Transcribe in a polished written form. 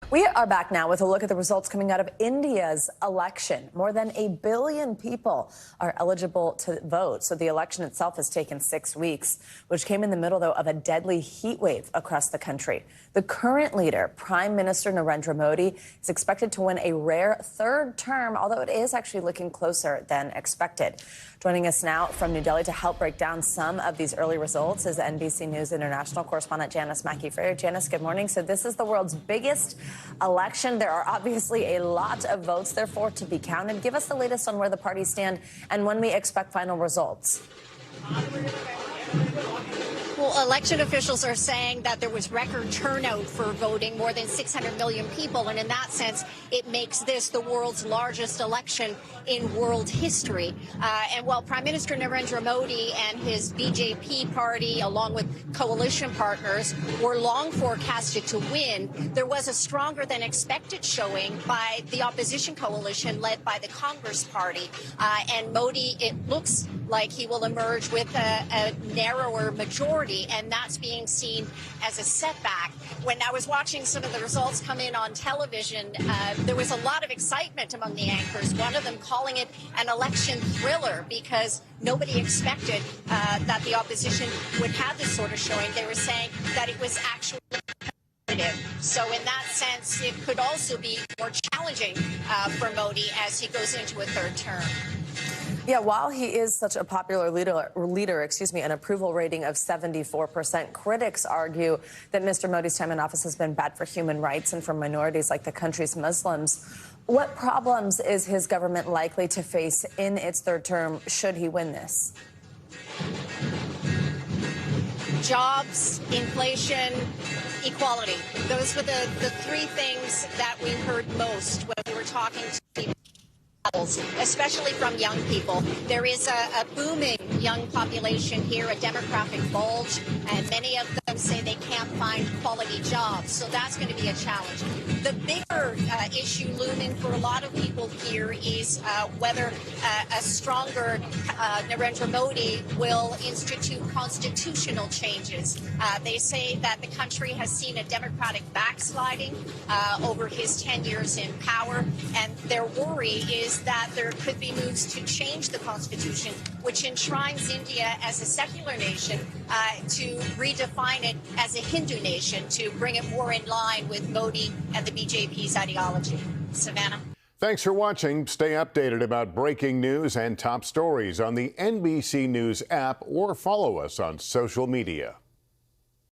We are back now with a look at the results coming out of India's election. More than 1 billion people are eligible to vote. So the election itself has taken 6 weeks, which came in the middle, though, of a deadly heat wave across the country. The current leader, Prime Minister Narendra Modi, is expected to win a rare third term, although it is actually looking closer than expected. Joining us now from New Delhi to help break down some of these early results is NBC News International correspondent Janis Mackey. Frayer, Janis, good morning. So this is the world's biggest election. There are obviously a lot of votes, therefore, to be counted. Give us the latest on where the parties stand and when we expect final results. Well, election officials are saying that there was record turnout for voting, more than 600 million people. And in that sense, it makes this the world's largest election in world history. And while Prime Minister Narendra Modi and his BJP party, along with coalition partners, were long forecasted to win, there was a stronger than expected showing by the opposition coalition led by the Congress Party. And Modi, it looks like he will emerge with a narrower majority, and that's being seen as a setback. When I was watching some of the results come in on television, there was a lot of excitement among the anchors, one of them calling it an election thriller because nobody expected that the opposition would have this sort of showing. They were saying that it was actually competitive. So in that sense, it could also be more challenging for Modi as he goes into a third term. Yeah, while he is such a popular leader, an approval rating of 74%, critics argue that Mr. Modi's time in office has been bad for human rights and for minorities like the country's Muslims. What problems is his government likely to face in its third term should he win this? Jobs, inflation, equality. Those were the three things that we heard most when we were talking to people, especially from young people. There is a booming young population here, a demographic bulge, and many of them say they can't find quality jobs. So that's going to be a challenge. The bigger issue looming for a lot of people here is whether a stronger Narendra Modi will institute constitutional changes. They say that the country has seen a democratic backsliding over his 10 years in power, and their worry is that there could be moves to change the constitution, which enshrines India as a secular nation, to redefine it as a Hindu nation, to bring it more in line with Modi and the BJP's ideology. Savannah. Thanks for watching. Stay updated about breaking news and top stories on the NBC News app or follow us on social media.